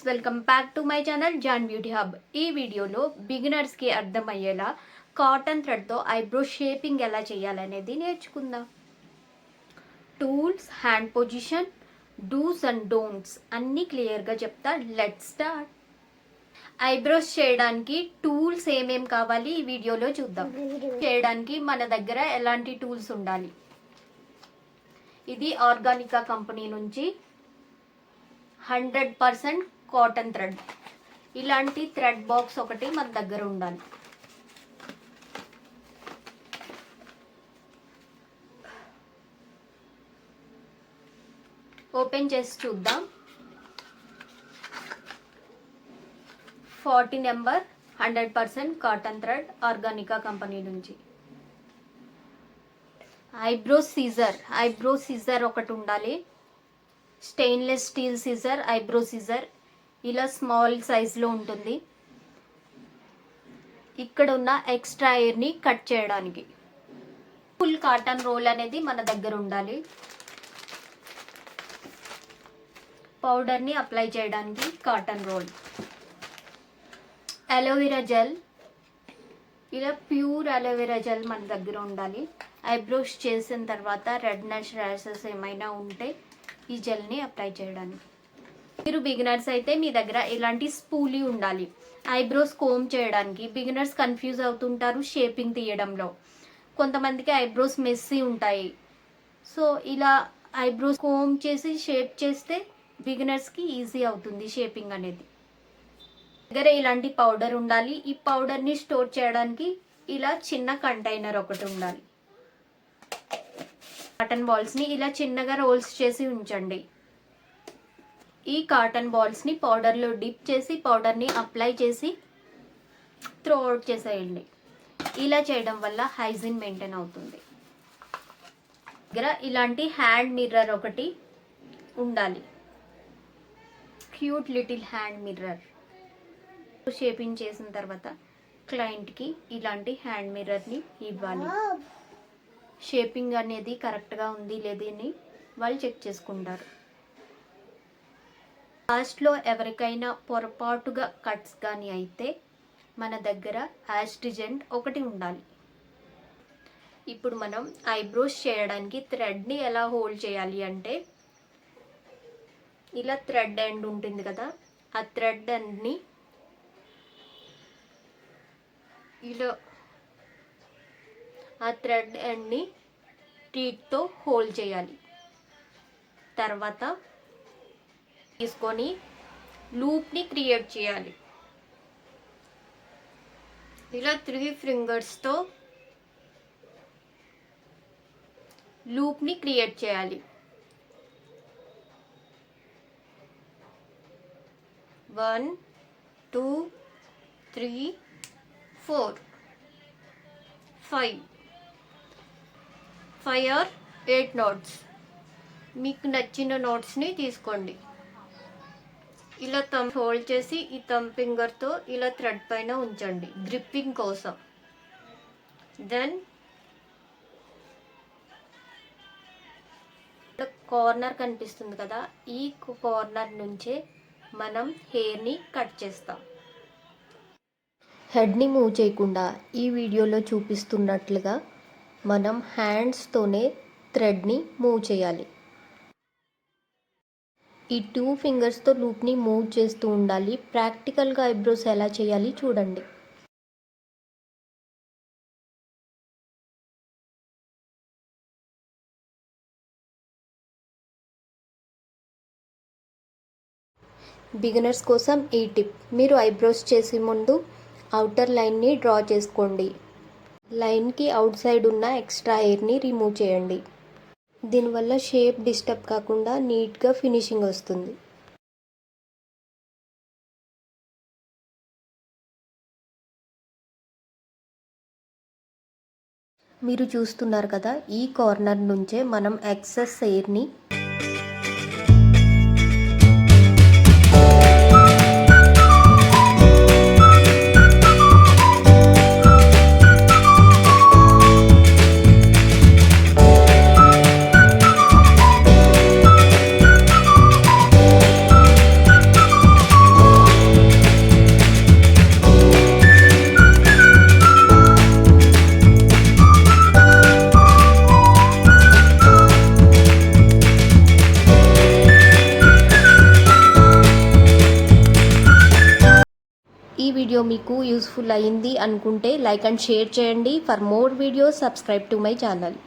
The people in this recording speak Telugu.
Friends, welcome back to my channel John beauty hub. ఈ వీడియోలో బిగినర్స్కి అర్థమయ్యేలా కాటన్ థ్రెడ్తో ఐబ్రో షేపింగ్ ఎలా చేయాలనేది నేర్చుకుందాం. Tools, hand position, dos and don'ts అన్నీ క్లియర్గా చెప్తా. Let's start. ఐబ్రోస్ చేయడానికి టూల్స్ ఏమేం కావాలి ఈ వీడియోలో చూద్దాం. చేయడానికి మన దగ్గర ఎలాంటి టూల్స్ ఉండాలి. ఇది ఆర్గానికా కంపెనీ నుంచి 100% కాటన్ థ్రెడ్. ఇలాంటి థ్రెడ్ బాక్స్ ఒకటి మన దగ్గర ఉండాలి. ఓపెన్ చేసి చూద్దాం. 40 number 100% cotton thread Organica company నుంచి. ఐబ్రో సీజర్ ఒకటి ఉండాలి. Stainless steel scissor, eyebrow scissor ఇలా స్మాల్ సైజ్లో ఉంటుంది. ఇక్కడ ఉన్న ఎక్స్ట్రా ఎయిర్ని కట్ చేయడానికి. ఫుల్ కాటన్ రోల్ అనేది మన దగ్గర ఉండాలి. పౌడర్ని అప్లై చేయడానికి కాటన్ రోల్. అలోవెరా జెల్, ఇలా ప్యూర్ అలోవెరా జెల్ మన దగ్గర ఉండాలి. ఐబ్రోస్ చేసిన తర్వాత రెడ్నెస్, ర్యాషెస్ ఏమైనా ఉంటే ఈ జెల్ని అప్లై చేయడానికి. మీరు బిగినర్స్ అయితే మీ దగ్గర ఇలాంటి స్పూలీ ఉండాలి. ఐబ్రోస్ కోమ్ చేయడానికి. బిగినర్స్ కన్ఫ్యూజ్ అవుతుంటారు షేపింగ్ తీయడంలో. కొంతమందికి ఐబ్రోస్ మెస్సీ ఉంటాయి. సో ఇలా ఐబ్రోస్ కోమ్ చేసి షేప్ చేస్తే బిగినర్స్కి ఈజీ అవుతుంది షేపింగ్ అనేది. దగ్గర ఇలాంటి పౌడర్ ఉండాలి. ఈ పౌడర్ని స్టోర్ చేయడానికి ఇలా చిన్న కంటైనర్ ఒకటి ఉండాలి. కాటన్ బాల్స్ని ఇలా చిన్నగా రోల్స్ చేసి ఉంచండి. ఈ కాటన్ బాల్స్ని పౌడర్లో డిప్ చేసి పౌడర్ని అప్లై చేసి త్రో అవుట్ చేసేయండి. ఇలా చేయడం వల్ల హైజీన్ మెయింటైన్ అవుతుంది. దగ్గర ఇలాంటి హ్యాండ్ మిర్రర్ ఒకటి ఉండాలి. Cute little hand mirror. Shaping చేసిన తర్వాత క్లయింట్కి ఇలాంటి హ్యాండ్ మిర్రర్ని ఇవ్వాలి. షేపింగ్ అనేది కరెక్ట్గా ఉంది లేదని వాళ్ళు చెక్ చేసుకుంటారు. లాస్ట్లో ఎవరికైనా పొరపాటుగా కట్స్ కానీ అయితే మన దగ్గర యాస్ట్రిజెంట్ ఒకటి ఉండాలి. ఇప్పుడు మనం ఐబ్రోస్ చేయడానికి థ్రెడ్ని ఎలా హోల్డ్ చేయాలి అంటే, ఇలా థ్రెడ్ ఎండ్ ఉంటుంది కదా, ఆ థ్రెడ్ ఎండ్ని ఇలా టీత్తో హోల్డ్ చేయాలి. తర్వాత తీసుకొని లూప్ని క్రియేట్ చేయాలి. ఇలా 3 ఫింగర్స్తో లూప్ని క్రియేట్ చేయాలి. 1 2 3 4 5 or 8 నోట్స్. మీకు నచ్చిన నోట్స్ని తీసుకోండి. ఇలా హోల్డ్ చేసి ఈ ఫింగర్తో ఇలా థ్రెడ్ పైన ఉంచండి గ్రిప్పింగ్ కోసం. దెన్ కార్నర్ కనిపిస్తుంది కదా, ఈ కార్నర్ నుంచే మనం హెయిర్ని కట్ చేస్తాం. హెడ్ని మూవ్ చేయకుండా ఈ వీడియోలో చూపిస్తున్నట్లుగా మనం హ్యాండ్స్తోనే థ్రెడ్ని మూవ్ చేయాలి. ఈ 2 ఫింగర్స్తో లూప్ని మూవ్ చేస్తూ ఉండాలి. ప్రాక్టికల్గా ఐబ్రోస్ ఎలా చేయాలి చూడండి. బిగినర్స్ కోసం ఈ టిప్. మీరు ఐబ్రోస్ చేసే ముందు అవుటర్ లైన్ని డ్రా చేసుకోండి. లైన్కి అవుట్ సైడ్ ఉన్న ఎక్స్ట్రా ఎయిర్ని రిమూవ్ చేయండి. దీనివల్ల షేప్ డిస్టర్బ్ కాకుండా నీట్గా ఫినిషింగ్ వస్తుంది. మీరు చూస్తున్నారు కదా, ఈ కార్నర్ నుంచే మనం ఎక్సెస్ ఎయిర్ని వీడియో మీకు యూస్ఫుల్ అయ్యింది అనుకుంటే లైక్ అండ్ షేర్ చేయండి. For more videos subscribe to my channel.